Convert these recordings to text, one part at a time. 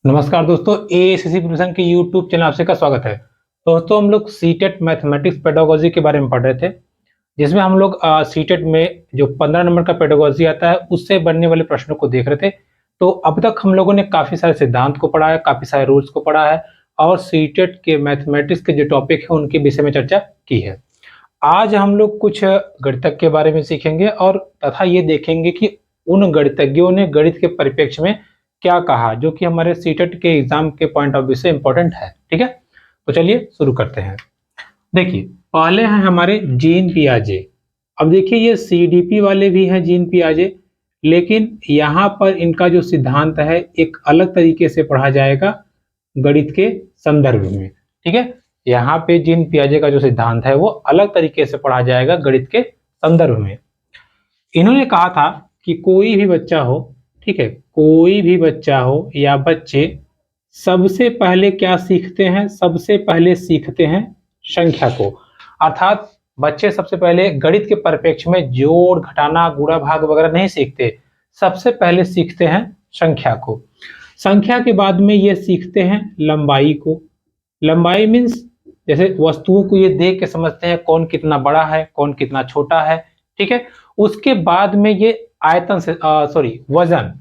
नमस्कार दोस्तों, एएसएससी प्रिपरेशन के यूट्यूब चैनल आपसे का स्वागत है। दोस्तों, हम लोग सीटेट मैथमेटिक्स पेडागोजी के बारे में पढ़ रहे थे, जिसमें हम लोग सीटेट में जो 15 नंबर का पेडागोजी आता है उससे बनने वाले प्रश्नों को देख रहे थे। तो अब तक हम लोगों ने काफ़ी सारे सिद्धांत को पढ़ा है, काफ़ी सारे रूल्स को पढ़ा है और सीटेट के मैथमेटिक्स के जो टॉपिक है उनके विषय में चर्चा की है। आज हम लोग कुछ गणितज्ञ के बारे में सीखेंगे और तथा ये देखेंगे कि उन गणितज्ञों ने गणित के परिप्रेक्ष्य में क्या कहा, जो कि हमारे सीटेट के एग्जाम के पॉइंट ऑफ व्यू से इंपॉर्टेंट है। ठीक है, तो चलिए शुरू करते हैं। देखिए, पहले हैं हमारे जीन पियाजे। अब देखिए, ये सीडीपी वाले भी हैं जीन पियाजे, लेकिन यहाँ पर इनका जो सिद्धांत है एक अलग तरीके से पढ़ा जाएगा गणित के संदर्भ में। ठीक है, यहाँ पे जीन पियाजे का जो सिद्धांत है वो अलग तरीके से पढ़ा जाएगा गणित के संदर्भ में। इन्होंने कहा था कि कोई भी बच्चा हो, ठीक है, कोई भी बच्चा हो या बच्चे सबसे पहले क्या सीखते हैं? सबसे पहले सीखते हैं संख्या को। अर्थात बच्चे सबसे पहले गणित के परिप्रेक्ष्य में जोड़, घटाना, गुणा, भाग वगैरह नहीं सीखते, सबसे पहले सीखते हैं संख्या को। संख्या के बाद में ये सीखते हैं लंबाई को। लंबाई मीन्स जैसे वस्तुओं को ये देख के समझते हैं कौन कितना बड़ा है, कौन कितना छोटा है। ठीक है, उसके बाद में ये आयतन से वजन।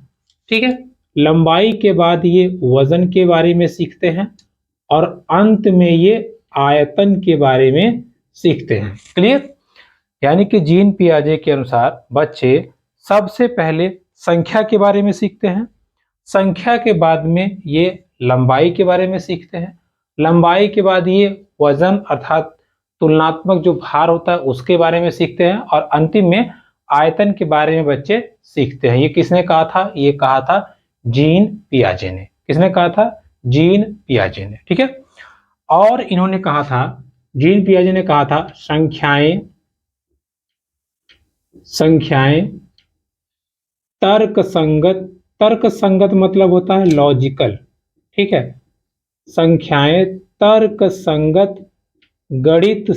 ठीक है, लंबाई के बाद ये वजन के बारे में सीखते हैं और अंत में ये आयतन के बारे में सीखते हैं। क्लियर? यानी कि जीन पियाजे के अनुसार बच्चे सबसे पहले संख्या के बारे में सीखते हैं, संख्या के बाद में ये लंबाई के बारे में सीखते हैं, लंबाई के बाद ये वजन अर्थात तुलनात्मक जो भार होता है उसके बारे में सीखते हैं और अंतिम में आयतन के बारे में बच्चे सीखते हैं। ये किसने कहा था? ये कहा था जीन पियाजे ने। किसने कहा था? जीन पियाजे ने। ठीक है, और इन्होंने कहा था, जीन पियाजे ने कहा था संख्याएं तर्क संगत। तर्क संगत मतलब होता है लॉजिकल। ठीक है, संख्याएं तर्क संगत गणित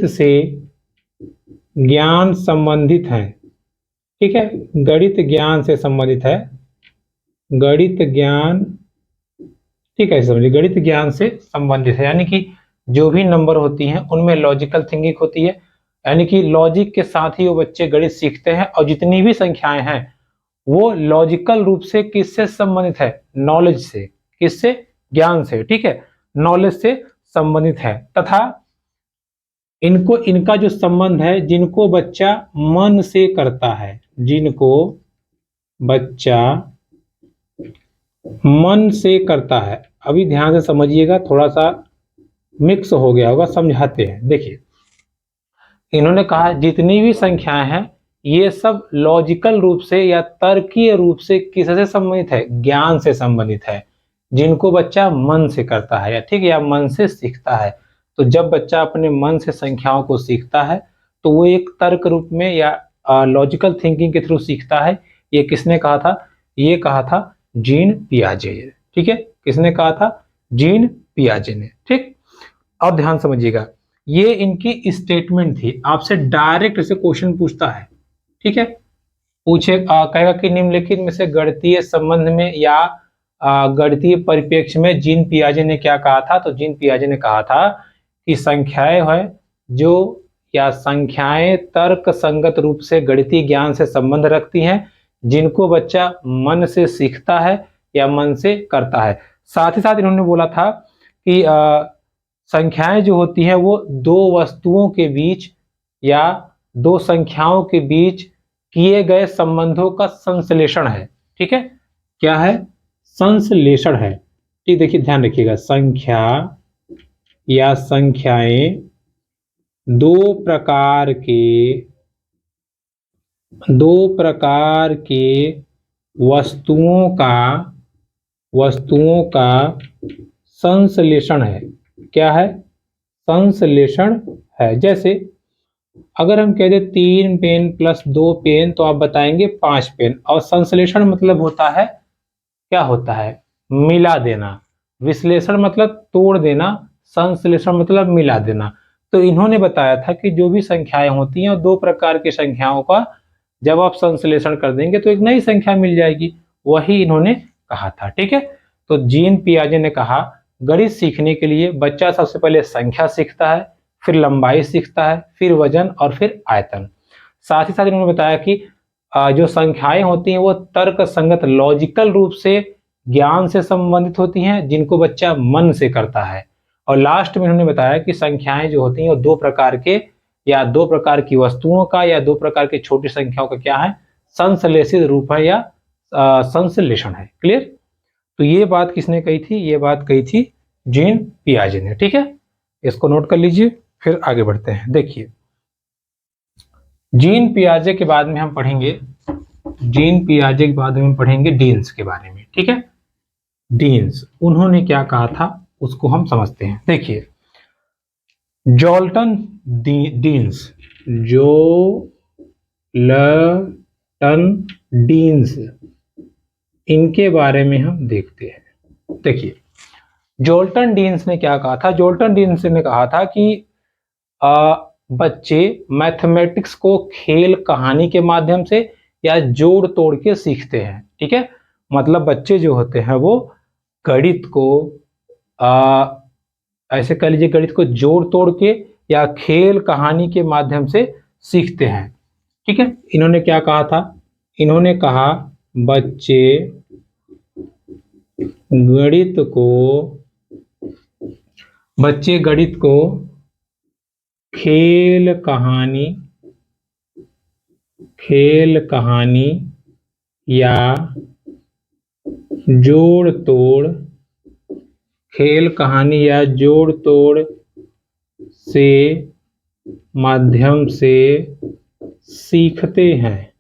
से ज्ञान संबंधित है। ठीक है, गणित ज्ञान से संबंधित है। गणित ज्ञान, ठीक है, समझिए, गणित ज्ञान से संबंधित है। यानी कि जो भी नंबर होती हैं उनमें लॉजिकल थिंकिंग होती है, यानी कि लॉजिक के साथ ही वो बच्चे गणित सीखते हैं और जितनी भी संख्याएं हैं वो लॉजिकल रूप से किससे संबंधित है? नॉलेज से। किससे? ज्ञान से। ठीक है, नॉलेज से संबंधित है तथा इनका जो संबंध है, जिनको बच्चा मन से करता है, जिनको बच्चा मन से करता है। अभी ध्यान से समझिएगा, थोड़ा सा मिक्स हो गया होगा, समझाते हैं। देखिए, इन्होंने कहा जितनी भी संख्याएं हैं ये सब लॉजिकल रूप से या तर्कीय रूप से किससे संबंधित है? ज्ञान से संबंधित है, जिनको बच्चा मन से करता है या ठीक है या मन से सीखता है। तो जब बच्चा अपने मन से संख्याओं को सीखता है तो वो एक तर्क रूप में या लॉजिकल थिंकिंग के थ्रू सीखता है। ये किसने कहा था? ये कहा था जीन पियाजे। ठीक है, किसने कहा था? जीन पियाजे ने। ठीक, अब ध्यान समझिएगा, ये इनकी स्टेटमेंट थी। आपसे डायरेक्ट से क्वेश्चन पूछता है। ठीक है, कहेगा कि निम्नलिखित में से गणितीय संबंध में या गणितीय परिप्रेक्ष्य में जीन पियाजे ने क्या कहा था? तो जीन पियाजे ने कहा था कि संख्याएं है जो या संख्याएं तर्क संगत रूप से गणितीय ज्ञान से संबंध रखती हैं, जिनको बच्चा मन से सीखता है या मन से करता है। साथ ही साथ इन्होंने बोला था कि संख्याएं जो होती हैं वो दो वस्तुओं के बीच या दो संख्याओं के बीच किए गए संबंधों का संश्लेषण है। ठीक है, क्या है? संश्लेषण है। ठीक, देखिए ध्यान रखिएगा, संख्या या संख्याएं दो प्रकार के वस्तुओं का संश्लेषण है। क्या है? संश्लेषण है। जैसे अगर हम कह दें 3 पेन प्लस 2 पेन तो आप बताएंगे 5 पेन। और संश्लेषण मतलब होता है, क्या होता है? मिला देना। विश्लेषण मतलब तोड़ देना, संश्लेषण मतलब मिला देना। तो इन्होंने बताया था कि जो भी संख्याएं होती हैं दो प्रकार की संख्याओं का जब आप संश्लेषण कर देंगे तो एक नई संख्या मिल जाएगी। वही इन्होंने कहा था। ठीक है, तो जीन पियाजे ने कहा गणित सीखने के लिए बच्चा सबसे पहले संख्या सीखता है, फिर लंबाई सीखता है, फिर वजन और फिर आयतन। साथ ही साथ इन्होंने बताया कि जो संख्याएं होती हैं वो तर्क संगत लॉजिकल रूप से ज्ञान से संबंधित होती हैं, जिनको बच्चा मन से करता है। और लास्ट में इन्होंने बताया कि संख्याएं जो होती हैं वो दो प्रकार के या दो प्रकार की वस्तुओं का या दो प्रकार की छोटी संख्याओं का क्या है, संश्लेषित रूप है या संश्लेषण है। क्लियर? तो ये बात किसने कही थी? ये बात कही थी जीन पियाजे ने। ठीक है, इसको नोट कर लीजिए, फिर आगे बढ़ते हैं। देखिए, जीन पियाजे के बाद में हम पढ़ेंगे, जीन पियाजे के बाद में हम पढ़ेंगे डीन्स के बारे में। ठीक है, डीन्स उन्होंने क्या कहा था उसको हम समझते हैं। देखिए, जॉल्टन डीन्स, जोल्टन डीन्स, इनके बारे में हम देखते हैं। देखिए, जोल्टन डीन्स ने क्या कहा था? जोल्टन डीन्स ने कहा था कि बच्चे मैथमेटिक्स को खेल कहानी के माध्यम से या जोड़ तोड़ के सीखते हैं। ठीक है, मतलब बच्चे जो होते हैं वो गणित को ऐसे कह लीजिए, गणित को जोड़ तोड़ के या खेल कहानी के माध्यम से सीखते हैं। ठीक है, इन्होंने क्या कहा था? इन्होंने कहा बच्चे गणित को खेल कहानी या जोड़ तोड़ से माध्यम से सीखते हैं।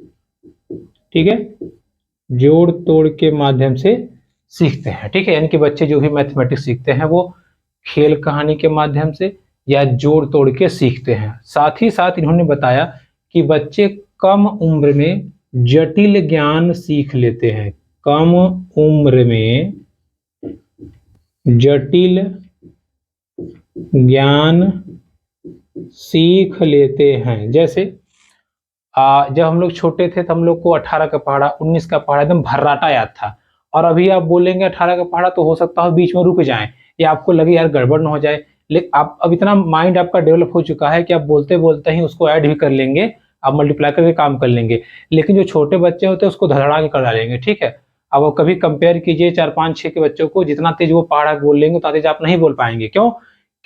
ठीक है, जोड़ तोड़ के माध्यम से सीखते हैं। ठीक है, यानी कि बच्चे जो भी मैथमेटिक्स सीखते हैं वो खेल कहानी के माध्यम से या जोड़ तोड़ के सीखते हैं। साथ ही साथ इन्होंने बताया कि बच्चे कम उम्र में जटिल ज्ञान सीख लेते हैं। कम उम्र में जटिल ज्ञान सीख लेते हैं। जैसे जब हम लोग छोटे थे तो हम लोग को 18 का पहाड़ा, 19 का पहाड़ा एकदम भर्राटा याद था, और अभी आप बोलेंगे 18 का पहाड़ा तो हो सकता है बीच में रुक जाएं या आपको लगे यार गड़बड़ ना हो जाए। लेकिन आप अब इतना माइंड आपका डेवलप हो चुका है कि आप बोलते बोलते ही उसको ऐड भी कर लेंगे, आप मल्टीप्लाई करके काम कर लेंगे। लेकिन जो छोटे बच्चे होते हैं उसको धड़ाड़ा के कर डालेंगे। ठीक है, अब वो कभी कंपेयर कीजिए 4, 5, 6 के बच्चों को, जितना तेज वो पहाड़ा बोल लेंगे उतना तेज आप नहीं बोल पाएंगे। क्यों?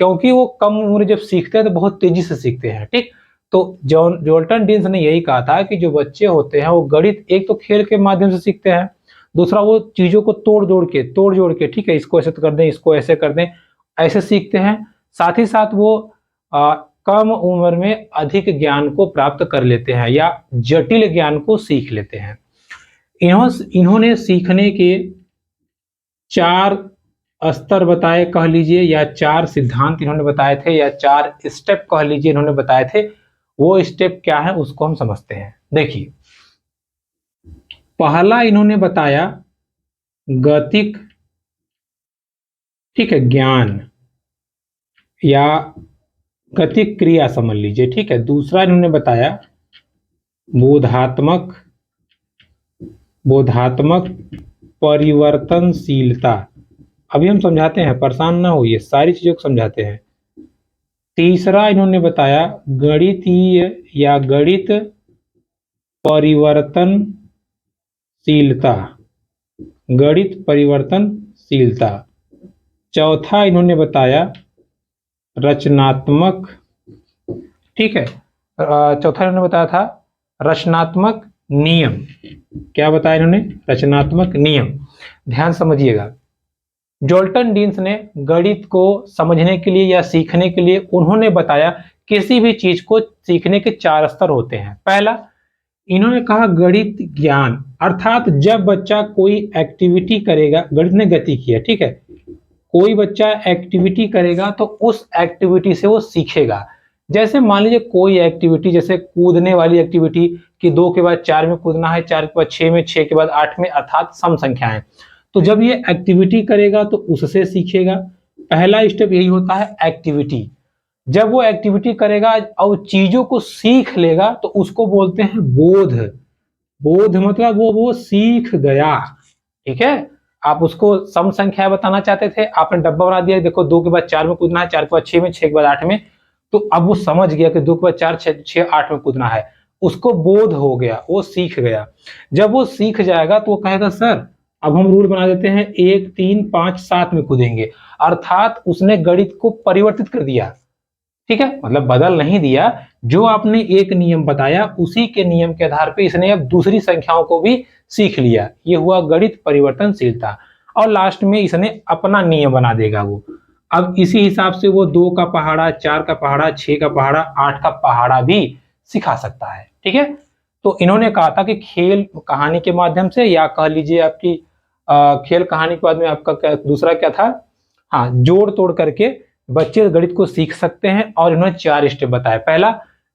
क्योंकि वो कम उम्र जब सीखते हैं तो बहुत तेजी से सीखते हैं। ठीक, तो जोल्टन डीन्स ने यही कहा था कि जो बच्चे होते हैं वो गणित एक तो खेल के माध्यम से सीखते हैं, दूसरा वो चीजों को तोड़ जोड़ के, ठीक है, इसको ऐसे कर दें, इसको ऐसे कर दें, ऐसे सीखते हैं। साथ ही साथ वो कम उम्र में अधिक ज्ञान को प्राप्त कर लेते हैं या जटिल ज्ञान को सीख लेते हैं। इन्होंने सीखने के 4 स्तर बताए कह लीजिए, या 4 सिद्धांत इन्होंने बताए थे, या 4 स्टेप कह लीजिए इन्होंने बताए थे। वो स्टेप क्या है उसको हम समझते हैं। देखिए, पहला इन्होंने बताया गतिक, ठीक है, ज्ञान या गतिक क्रिया समझ लीजिए। ठीक है, दूसरा इन्होंने बताया बोधात्मक परिवर्तनशीलता। अभी हम समझाते हैं, परेशान ना होइए, सारी चीजों को समझाते हैं। तीसरा इन्होंने बताया गणितीय या गणित परिवर्तनशीलता। चौथा इन्होंने बताया रचनात्मक, ठीक है, चौथा इन्होंने बताया था रचनात्मक नियम। क्या बताया इन्होंने? रचनात्मक नियम। ध्यान समझिएगा, जोल्टन डीन्स ने गणित को समझने के लिए या सीखने के लिए उन्होंने बताया किसी भी चीज को सीखने के 4 स्तर होते हैं। पहला, इन्होंने कहा गणित ज्ञान, अर्थात जब बच्चा कोई एक्टिविटी करेगा, गणित ने गति किया, ठीक है, कोई बच्चा एक्टिविटी करेगा तो उस एक्टिविटी से वो सीखेगा। जैसे मान लीजिए कोई एक्टिविटी, जैसे कूदने वाली एक्टिविटी कि 2 के बाद 4 में कूदना है, 4 के बाद 6 में, 6 के बाद 8 में, अर्थात सम संख्याएं। तो जब ये एक्टिविटी करेगा तो उससे सीखेगा। पहला स्टेप यही होता है, एक्टिविटी। जब वो एक्टिविटी करेगा और चीजों को सीख लेगा तो उसको बोलते हैं बोध। बोध मतलब वो सीख गया। ठीक है। आप उसको सम संख्या बताना चाहते थे, आपने डब्बा बना दिया, देखो 2 के बाद 4 में कूदना है, 4 के बाद 6 में, 6 के बाद 8 में, तो अब वो समझ गया कि 2 के बाद 4, 6, 8 में कूदना है, उसको बोध हो गया, वो सीख गया। जब वो सीख जाएगा तो वो कहेगा सर अब हम रूल बना देते हैं 1, 3, 5, 7 में कूदेंगे, अर्थात उसने गणित को परिवर्तित कर दिया। ठीक है, मतलब बदल नहीं दिया, जो आपने एक नियम बताया उसी के नियम के आधार पे इसने अब दूसरी संख्याओं को भी सीख लिया, ये हुआ गणित परिवर्तनशीलता। और लास्ट में इसने अपना नियम बना देगा वो। अब इसी हिसाब से वो 2 का पहाड़ा, 4 का पहाड़ा, 6 का पहाड़ा, 8 का पहाड़ा भी सिखा सकता है। ठीक है, तो इन्होंने कहा था कि खेल कहानी के माध्यम से, या कह लीजिए आपकी खेल कहानी के बाद में आपका क्या दूसरा क्या था, हाँ, जोड़ तोड़ करके बच्चे गणित को सीख सकते हैं। और इन्होंने 4 स्टेप बताए। पहला,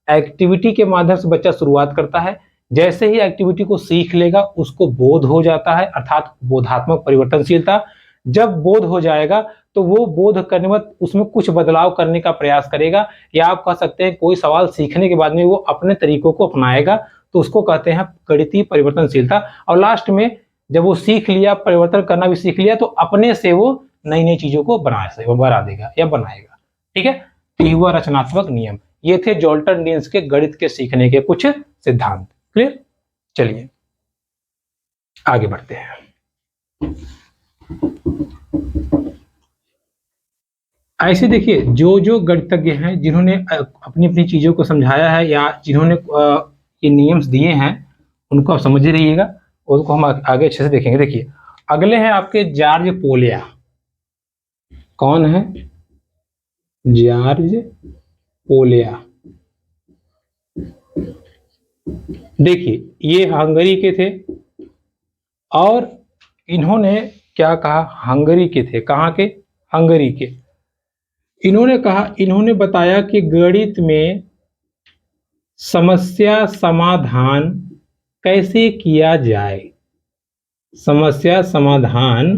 एक्टिविटी के माध्यम से बच्चा शुरुआत करता है, जैसे ही एक्टिविटी को सीख लेगा उसको बोध हो जाता है, अर्थात बोधात्मक परिवर्तनशीलता। जब बोध हो जाएगा तो वो बोध करने के बाद उसमें कुछ बदलाव करने का प्रयास करेगा, या आप कह सकते हैं कोई सवाल सीखने के बाद में वो अपने तरीकों को अपनाएगा, तो उसको कहते हैं गणितीय परिवर्तनशीलता। और लास्ट में जब वो सीख लिया, परिवर्तन करना भी सीख लिया, तो अपने से वो नई नई चीजों को बना देगा या बनाएगा। ठीक है, तो ये हुआ रचनात्मक नियम। ये थे जॉल्टन डीन्स के गणित के सीखने के कुछ सिद्धांत। क्लियर, चलिए आगे बढ़ते हैं। ऐसे देखिए, जो जो गणितज्ञ हैं जिन्होंने अपनी अपनी चीजों को समझाया है, या जिन्होंने ये नियम्स दिए हैं, उनको आप समझ ही रहिएगा, उनको हम आगे अच्छे से देखेंगे। देखिए, अगले हैं आपके जॉर्ज पोलिया। कौन है? George polio. देखिए, ये हंगरी के थे, और इन्होंने क्या कहा, हंगरी के थे। कहाँ के? हंगरी के। इन्होंने कहा, इन्होंने बताया कि गणित में समस्या समाधान कैसे किया जाए, समस्या समाधान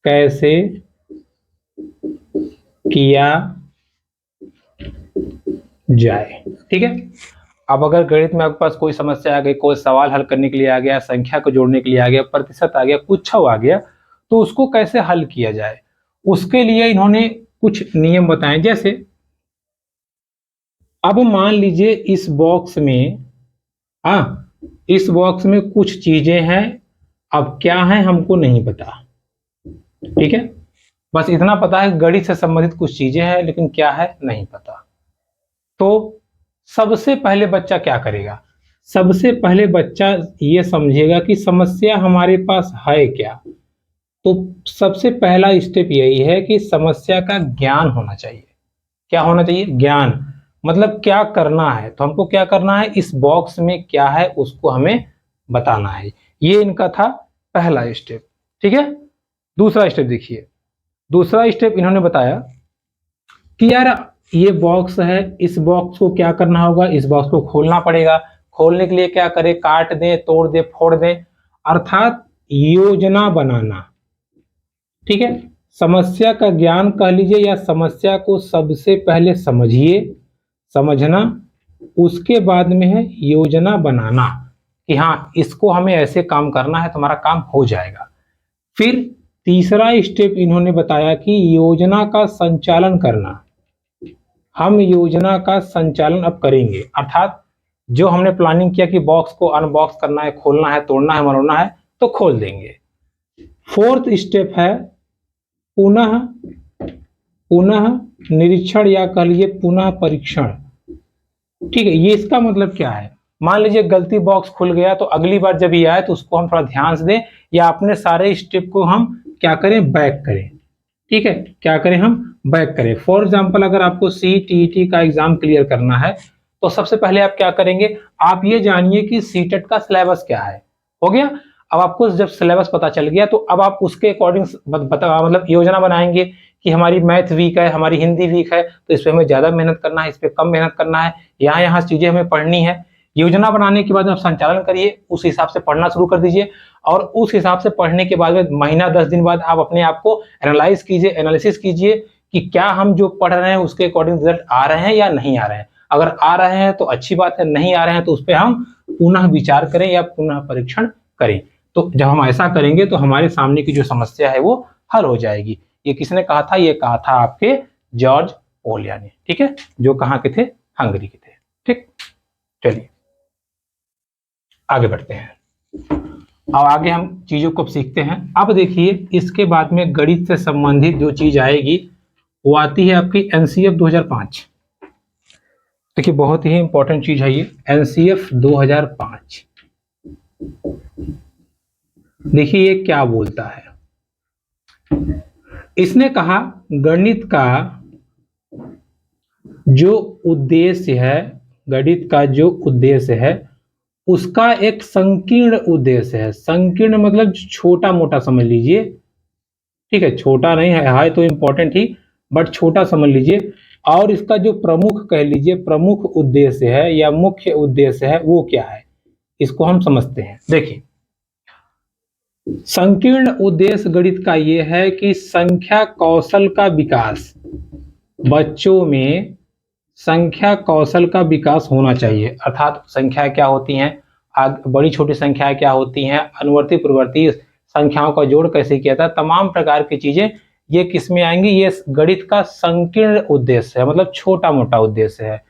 कैसे किया जाए। ठीक है, अब अगर गणित में आपके पास कोई समस्या आ गई, कोई सवाल हल करने के लिए आ गया, संख्या को जोड़ने के लिए आ गया, प्रतिशत आ गया, कुछ आ गया, तो उसको कैसे हल किया जाए, उसके लिए इन्होंने कुछ नियम बताए। जैसे अब मान लीजिए इस बॉक्स में, इस बॉक्स में कुछ चीजें हैं, अब क्या है हमको नहीं पता। ठीक है, बस इतना पता है गणित से संबंधित कुछ चीजें हैं, लेकिन क्या है नहीं पता। तो सबसे पहले बच्चा क्या करेगा? सबसे पहले बच्चा ये समझेगा कि समस्या हमारे पास है क्या। तो सबसे पहला स्टेप यही है कि समस्या का ज्ञान होना चाहिए। क्या होना चाहिए? ज्ञान। मतलब क्या करना है, तो हमको क्या करना है, इस बॉक्स में क्या है उसको हमें बताना है। ये इनका था पहला स्टेप। ठीक है, दूसरा स्टेप देखिए। दूसरा स्टेप इन्होंने बताया कि यार ये बॉक्स है, इस बॉक्स को क्या करना होगा, इस बॉक्स को खोलना पड़ेगा। खोलने के लिए क्या करें? काट दें, तोड़ दें, फोड़ दें, अर्थात योजना बनाना। ठीक है, समस्या का ज्ञान कह लीजिए, या समस्या को सबसे पहले समझिए, समझना, उसके बाद में है योजना बनाना, कि हाँ इसको हमें ऐसे काम करना है, तुम्हारा काम हो जाएगा। फिर तीसरा स्टेप इन्होंने बताया कि योजना का संचालन करना। हम योजना का संचालन अब करेंगे, अर्थात जो हमने प्लानिंग किया कि बॉक्स को अनबॉक्स करना है, खोलना है, तोड़ना है, मरोड़ना है, तो खोल देंगे। फोर्थ स्टेप है पुनः पुनः निरीक्षण, या कह लीजिए पुनः परीक्षण। ठीक है, ये इसका मतलब क्या है? मान लीजिए गलती बॉक्स खुल गया, तो अगली बार जब ये आए तो उसको हम थोड़ा ध्यान से दें, या अपने सारे स्टेप को हम क्या करें, बैक करें। ठीक है, क्या करें, हम बैक करें। फॉर एग्जाम्पल, अगर आपको CTET का एग्जाम क्लियर करना है, तो सबसे पहले आप क्या करेंगे, आप ये जानिए कि सीटेट का सिलेबस क्या है। हो गया, अब आपको जब सिलेबस पता चल गया, तो अब आप उसके अकॉर्डिंग मतलब योजना बनाएंगे कि हमारी मैथ वीक है, हमारी हिंदी वीक है, तो इस पे हमें ज्यादा मेहनत करना है, इस पे कम मेहनत करना है, यहाँ यहाँ चीजें हमें पढ़नी है। योजना बनाने के बाद आप संचालन करिए, उस हिसाब से पढ़ना शुरू कर दीजिए, और उस हिसाब से पढ़ने के बाद में महीना 10 दिन बाद आप अपने आप को एनालाइज कीजिए, एनालिसिस कीजिए कि क्या हम जो पढ़ रहे हैं उसके अकॉर्डिंग रिजल्ट आ रहे हैं या नहीं आ रहे हैं। अगर आ रहे हैं तो अच्छी बात है, नहीं आ रहे हैं तो उस पर हम पुनः विचार करें या पुनः परीक्षण करें। तो जब हम ऐसा करेंगे तो हमारे सामने की जो समस्या है वो हल हो जाएगी। ये किसने कहा था? ये कहा था आपके जॉर्ज ओलिया ने, ठीक है, जो कहाँ के थे? हंगरी के थे। ठीक, चलिए आगे बढ़ते हैं। अब आगे हम चीजों को सीखते हैं। अब देखिए इसके बाद में गणित से संबंधित जो चीज आएगी वो आती है आपकी एनसीएफ 2005। देखिए बहुत ही इंपॉर्टेंट चीज है ये एनसीएफ 2005। देखिए ये क्या बोलता है। इसने कहा गणित का जो उद्देश्य है, गणित का जो उद्देश्य है उसका एक संकीर्ण उद्देश्य है। संकीर्ण मतलब छोटा मोटा समझ लीजिए, ठीक है, छोटा नहीं है तो इंपॉर्टेंट ही, बट छोटा समझ लीजिए। और इसका जो प्रमुख कह लीजिए प्रमुख उद्देश्य है या मुख्य उद्देश्य है वो क्या है, इसको हम समझते हैं। देखिए संकीर्ण उद्देश्य गणित का यह है कि संख्या कौशल का विकास, बच्चों में संख्या कौशल का विकास होना चाहिए। अर्थात संख्या क्या होती हैं, बड़ी छोटी संख्या क्या होती हैं, अनुवर्ती प्रवर्ती संख्याओं का जोड़ कैसे किया था, तमाम प्रकार की चीजें ये किस में आएंगी? ये गणित का संकीर्ण उद्देश्य है, मतलब छोटा मोटा उद्देश्य है।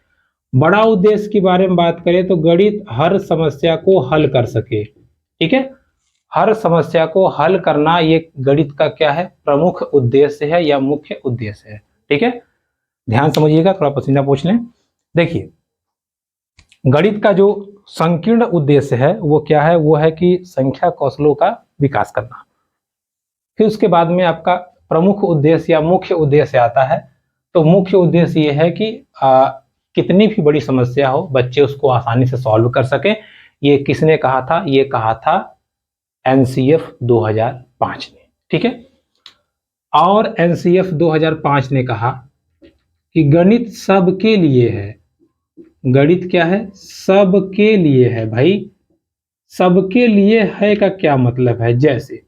बड़ा उद्देश्य के बारे में बात करें तो गणित हर समस्या को हल कर सके, ठीक है, हर समस्या को हल करना ये गणित का क्या है? प्रमुख उद्देश्य है या मुख्य उद्देश्य है, ठीक है। ध्यान समझिएगा, थोड़ा पसीना पोंछ लें। देखिए गणित का जो संकीर्ण उद्देश्य है वो क्या है? वो है कि संख्या कौशलों का विकास करना। फिर उसके बाद में आपका प्रमुख उद्देश्य या मुख्य उद्देश्य आता है। तो मुख्य उद्देश्य ये है कि कितनी भी बड़ी समस्या हो बच्चे उसको आसानी से सॉल्व कर सकें। ये किसने कहा था? ये कहा था एनसीएफ 2005 ने, ठीक है। और एनसीएफ 2005 ने कहा कि गणित सबके लिए है। गणित क्या है? सबके लिए है भाई। सबके लिए है का क्या मतलब है? जैसे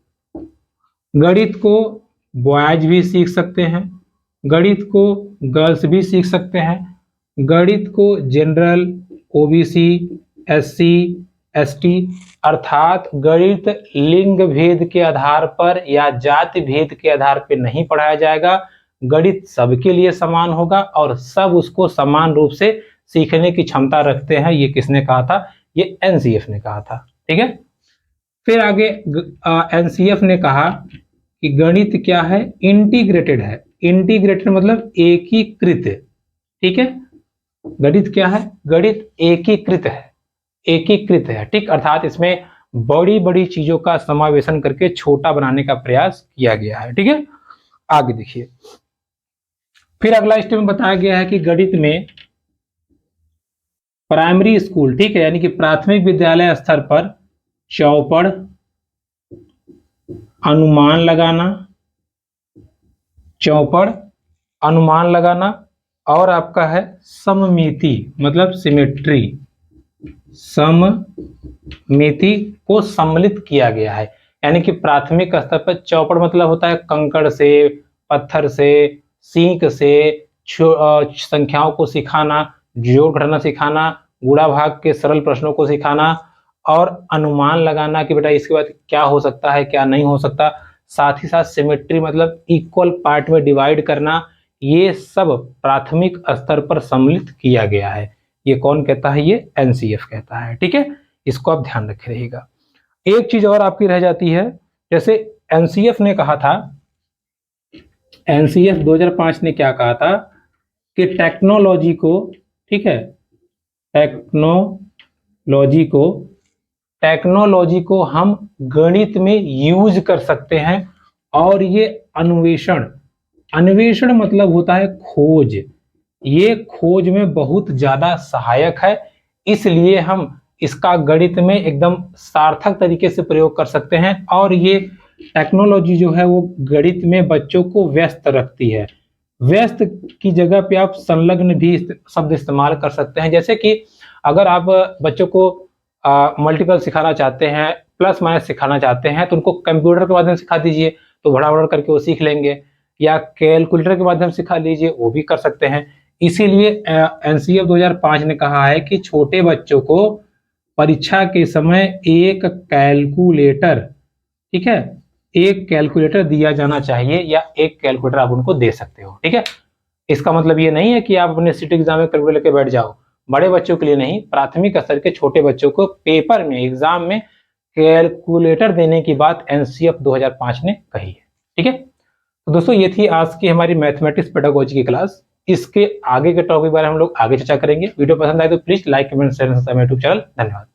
गणित को बॉयज भी सीख सकते हैं, गणित को गर्ल्स भी सीख सकते हैं, गणित को जनरल, ओबीसी, एससी, एसटी, अर्थात गणित लिंग भेद के आधार पर या जाति भेद के आधार पर नहीं पढ़ाया जाएगा। गणित सबके लिए समान होगा और सब उसको समान रूप से सीखने की क्षमता रखते हैं। ये किसने कहा था? ये एनसीएफ ने कहा था, ठीक है। फिर आगे एनसीएफ ने कहा कि गणित क्या है? इंटीग्रेटेड है। इंटीग्रेटेड मतलब एकीकृत, ठीक है। गणित क्या है? गणित एकीकृत है, एकीकृत है, ठीक। अर्थात इसमें बड़ी बड़ी चीजों का समावेशन करके छोटा बनाने का प्रयास किया गया है, ठीक है। आगे देखिए फिर अगला स्टेप में बताया गया है कि गणित में प्राइमरी स्कूल, ठीक है, यानी कि प्राथमिक विद्यालय स्तर पर चौपड़, अनुमान लगाना, चौपड़, अनुमान लगाना और आपका है सममिति मतलब सिमेट्री, सममिति को सम्मिलित किया गया है। यानी कि प्राथमिक स्तर पर चौपड़ मतलब होता है कंकड़ से, पत्थर से, सीख से संख्याओं को सिखाना, जोड़ घटाना सिखाना, गुणा भाग के सरल प्रश्नों को सिखाना और अनुमान लगाना कि बेटा इसके बाद क्या हो सकता है क्या नहीं हो सकता। साथ ही साथ सिमेट्री मतलब इक्वल पार्ट में डिवाइड करना। ये सब प्राथमिक स्तर पर सम्मिलित किया गया है। ये कौन कहता है? ये एनसीएफ कहता है, ठीक है। इसको आप ध्यान रखे रहिएगा। एक चीज और आपकी रह जाती है, जैसे एनसीएफ ने कहा था, एनसीएफ 2005 ने क्या कहा था कि टेक्नोलॉजी को, ठीक है, टेक्नोलॉजी को हम गणित में यूज कर सकते हैं और ये अन्वेषण मतलब होता है खोज, ये खोज में बहुत ज्यादा सहायक है। इसलिए हम इसका गणित में एकदम सार्थक तरीके से प्रयोग कर सकते हैं और ये टेक्नोलॉजी जो है वो गणित में बच्चों को व्यस्त रखती है। व्यस्त की जगह पे आप संलग्न भी शब्द इस्तेमाल कर सकते हैं। जैसे कि अगर आप बच्चों को मल्टीपल सिखाना चाहते हैं, प्लस माइनस सिखाना चाहते हैं, तो उनको कंप्यूटर के माध्यम से सिखा दीजिए तो बड़ा बड़ा करके वो सीख लेंगे, या कैलकुलेटर के माध्यम से सिखा दीजिए, वो भी कर सकते हैं। इसीलिए एनसीएफ 2005 ने कहा है कि छोटे बच्चों को परीक्षा के समय एक कैलकुलेटर, ठीक है, एक कैलकुलेटर दिया जाना चाहिए या एक कैलकुलेटर आप उनको दे सकते हो, ठीक है। इसका मतलब ये नहीं है कि आप अपने सीट एग्जाम में कैलकुलेटर लेके बैठ जाओ। बड़े बच्चों के लिए नहीं, प्राथमिक स्तर के छोटे बच्चों को पेपर में, एग्जाम में कैलकुलेटर देने की बात एनसीएफ 2005 ने कही है, ठीक है। तो दोस्तों ये थी आज की हमारी मैथमेटिक्स पेडागोजी की क्लास। इसके आगे के टॉपिक बारे में हम लोग आगे चर्चा करेंगे। वीडियो पसंद आए तो please like, comment, share, subscribe YouTube channel. धन्यवाद।